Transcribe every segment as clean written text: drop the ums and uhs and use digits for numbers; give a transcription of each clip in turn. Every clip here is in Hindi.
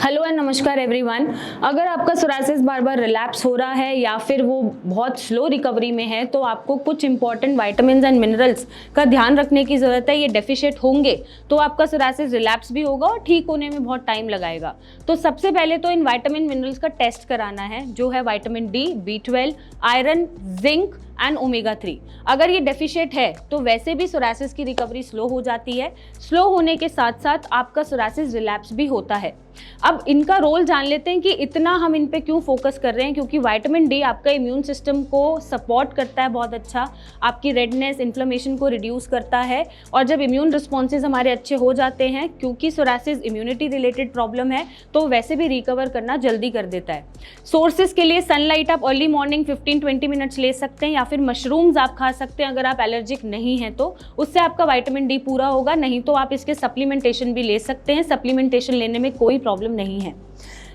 हेलो एंड नमस्कार एवरीवन। अगर आपका सोरासिस बार बार रिलैप्स हो रहा है या फिर वो बहुत स्लो रिकवरी में है तो आपको कुछ इंपॉर्टेंट विटामिन्स एंड मिनरल्स का ध्यान रखने की ज़रूरत है। ये डेफिशिएंट होंगे तो आपका सोरासिस रिलैप्स भी होगा और ठीक होने में बहुत टाइम लगाएगा। तो सबसे पहले तो इन विटामिन मिनरल्स का टेस्ट कराना है, जो है vitamin D, B12, iron, zinc and omega 3। अगर ये डेफिशिएंट है तो वैसे भी सोरासिस की रिकवरी स्लो हो जाती है। स्लो होने के साथ साथ आपका सोरासिस रिलैप्स भी होता है। अब इनका रोल जान लेते हैं कि इतना हम इन पे क्यों फोकस कर रहे हैं, क्योंकि विटामिन डी आपका इम्यून सिस्टम को सपोर्ट करता है बहुत अच्छा, आपकी रेडनेस, इन्फ्लेमेशन को रिड्यूस करता है। और जब इम्यून रिस्पॉन्सेज हमारे अच्छे हो जाते हैं, क्योंकि सोरासिस इम्यूनिटी रिलेटेड प्रॉब्लम है, तो वैसे भी रिकवर करना जल्दी कर देता है। सोर्सेज के लिए सनलाइट आप अर्ली मॉर्निंग 15-20 मिनट्स ले सकते हैं, या फिर मशरूम्स आप खा सकते हैं अगर आप एलर्जिक नहीं हैं तो उससे आपका विटामिन डी पूरा होगा। नहीं तो आप इसके सप्लीमेंटेशन भी ले सकते हैं, सप्लीमेंटेशन लेने में कोई प्रॉब्लम नहीं है।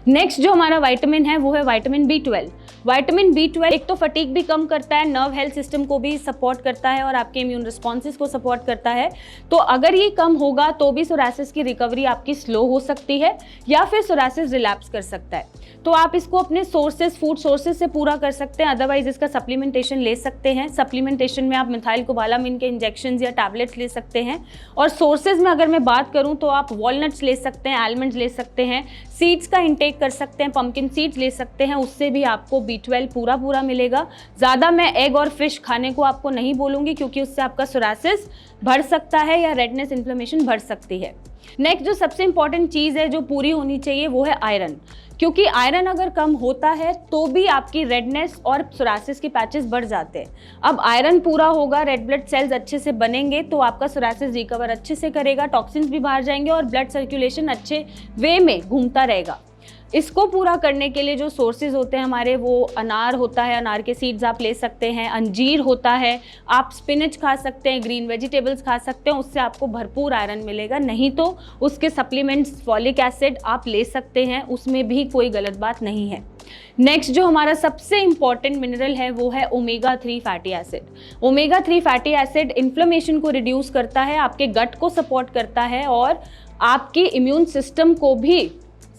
नेक्स्ट जो हमारा विटामिन है वो है विटामिन B12। विटामिन B12 एक तो फटीग भी कम करता है, नर्व हेल्थ सिस्टम को भी सपोर्ट करता है और आपके इम्यून रिस्पॉन्सेज को सपोर्ट करता है। तो अगर ये कम होगा तो भी सोरासिस की रिकवरी आपकी स्लो हो सकती है या फिर सोरासिस रिलैप्स कर सकता है। तो आप इसको अपने सोर्सेज, फूड सोर्सेज से पूरा कर सकते हैं, अदरवाइज इसका सप्लीमेंटेशन ले सकते हैं। सप्लीमेंटेशन में आप मिथाइल कोबालामिन के इंजेक्शन या टैबलेट्स ले सकते हैं। और सोर्सेज में अगर मैं बात करूं तो आप वॉलनट्स ले सकते हैं, आलमंड्स ले सकते हैं, सीड्स का इंटेक कर सकते हैं, पंपकिन सीड्स ले सकते हैं, उससे भी आपको B12 पूरा मिलेगा। ज़्यादा मैं एग और फिश खाने को आपको नहीं बोलूँगी, क्योंकि उससे आपका सोरासिस बढ़ सकता है या रेडनेस, इन्फ्लेमेशन बढ़ सकती है। नेक्स्ट जो सबसे इंपॉर्टेंट चीज़ है जो पूरी होनी चाहिए वो है आयरन, क्योंकि आयरन अगर कम होता है तो भी आपकी रेडनेस और सोरासिस के पैचेस बढ़ जाते हैं। अब आयरन पूरा होगा, रेड ब्लड सेल्स अच्छे से बनेंगे तो आपका सोरासिस रिकवर अच्छे से करेगा, टॉक्सिन्स भी बाहर जाएंगे और ब्लड सर्कुलेशन अच्छे वे में घूमता रहेगा। इसको पूरा करने के लिए जो सोर्सेज होते हैं हमारे, वो अनार होता है, अनार के सीड्स आप ले सकते हैं, अंजीर होता है, आप स्पिनच खा सकते हैं, ग्रीन वेजिटेबल्स खा सकते हैं, उससे आपको भरपूर आयरन मिलेगा। नहीं तो उसके सप्लीमेंट्स फॉलिक एसिड आप ले सकते हैं, उसमें भी कोई गलत बात नहीं है। नेक्स्ट जो हमारा सबसे इंपॉर्टेंट मिनरल है वो है omega 3 fatty acid. Omega 3 fatty acid inflammation को रिड्यूस करता है, आपके गट को सपोर्ट करता है और आपके इम्यून सिस्टम को भी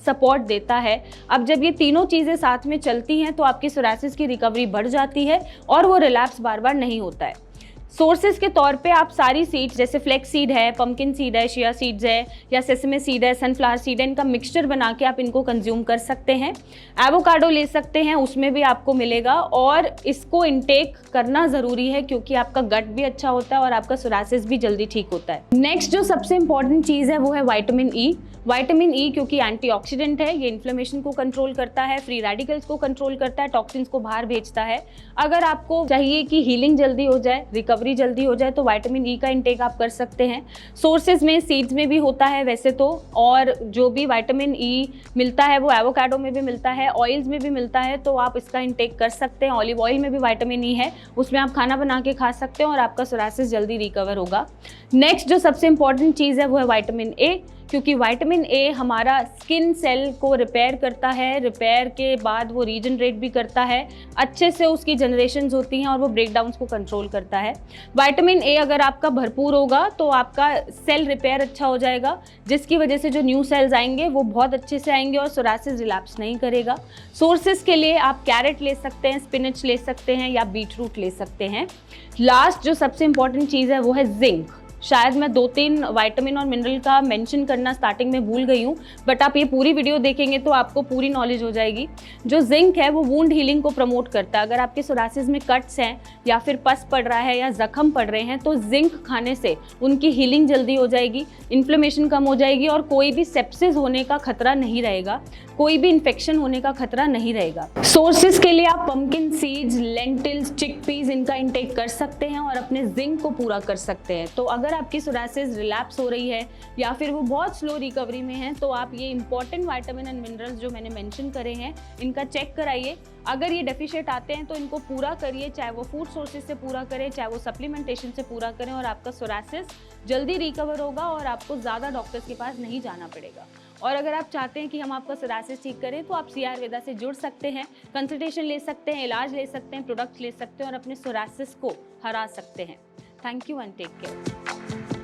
सपोर्ट देता है। अब जब ये तीनों चीज़ें साथ में चलती हैं तो आपकी सोरासिस की रिकवरी बढ़ जाती है और वो रिलैप्स बार बार नहीं होता है। सोर्सेज के तौर पे आप सारी सीड्स, जैसे फ्लेक्स सीड है, पंपकिन सीड है, शिया सीड्स है या सेसमे सीड है, सनफ्लावर सीड है, इनका मिक्सचर बना के आप इनको कंज्यूम कर सकते हैं। एवोकाडो ले सकते हैं, उसमें भी आपको मिलेगा और इसको इंटेक करना ज़रूरी है, क्योंकि आपका गट भी अच्छा होता है और आपका सोरासिस भी जल्दी ठीक होता है। नेक्स्ट जो सबसे इंपॉर्टेंट चीज़ है वो है विटामिन ई। विटामिन ई क्योंकि एंटीऑक्सीडेंट है, ये इन्फ्लेमेशन को कंट्रोल करता है, फ्री रेडिकल्स को कंट्रोल करता है, टॉक्सिन्स को बाहर भेजता है। अगर आपको चाहिए कि हीलिंग जल्दी हो जाए, रिकवरी जल्दी हो जाए, तो विटामिन ई का इंटेक आप कर सकते हैं। सोर्सेज में सीड्स में भी होता है वैसे तो, और जो भी विटामिन ई मिलता है वो एवोकाडो में भी मिलता है, ऑयल्स में भी मिलता है, तो आप इसका इंटेक कर सकते हैं। ऑलिव ऑयल में भी विटामिन ई है, उसमें आप खाना बना के खा सकते हैं और आपका सोरासिस जल्दी रिकवर होगा। नेक्स्ट जो सबसे इंपॉर्टेंट चीज़ है वो है विटामिन ए, क्योंकि विटामिन ए हमारा स्किन सेल को रिपेयर करता है, रिपेयर के बाद वो रीजनरेट भी करता है, अच्छे से उसकी जनरेशंस होती हैं और वो ब्रेकडाउन्स को कंट्रोल करता है। विटामिन ए अगर आपका भरपूर होगा तो आपका सेल रिपेयर अच्छा हो जाएगा, जिसकी वजह से जो न्यू सेल्स आएंगे वो बहुत अच्छे से आएंगे और सोरासिस रिलैप्स नहीं करेगा। सोर्सेज के लिए आप कैरेट ले सकते हैं, स्पिनच ले सकते हैं या बीटरूट ले सकते हैं। लास्ट जो सबसे इंपॉर्टेंट चीज़ है वो है जिंक। शायद मैं 2-3 विटामिन और मिनरल का मेंशन करना स्टार्टिंग में भूल गई हूँ, बट आप ये पूरी वीडियो देखेंगे तो आपको पूरी नॉलेज हो जाएगी। जो जिंक है वो वुंड हीलिंग को प्रमोट करता है। अगर आपके सोरासिस में कट्स हैं या फिर पस पड़ रहा है या जख्म पड़ रहे हैं तो जिंक खाने से उनकी हीलिंग जल्दी हो जाएगी, इन्फ्लेमेशन कम हो जाएगी और कोई भी सेप्सिस होने का खतरा नहीं रहेगा, कोई भी इन्फेक्शन होने का खतरा नहीं रहेगा। सोर्सेज के लिए आप पंपकिन सीड्स, लेंटिल्स, चिकपीस इनका इंटेक कर सकते हैं और अपने जिंक को पूरा कर सकते हैं। तो अगर आपकी सोरासिस रिलैप्स हो रही है या फिर वो बहुत स्लो रिकवरी में है तो आप ये इंपॉर्टेंट विटामिन एंड मिनरल्स जो मैंने मेंशन करे हैं इनका चेक कराइए। अगर ये डेफिशिएंट आते हैं तो इनको पूरा करिए, चाहे वो फूड सोर्सेज से पूरा करें, चाहे वो सप्लीमेंटेशन से पूरा करें, और आपका सोरासिस जल्दी रिकवर होगा और आपको ज़्यादा डॉक्टर्स के पास नहीं जाना पड़ेगा। और अगर आप चाहते हैं कि हम आपका सोरासिस ठीक करें तो आप सी आयुर्वेदा से जुड़ सकते हैं, कंसल्टेशन ले सकते हैं, इलाज ले सकते हैं, प्रोडक्ट्स ले सकते हैं और अपने सोरासिस को हरा सकते हैं। Thank you and take care.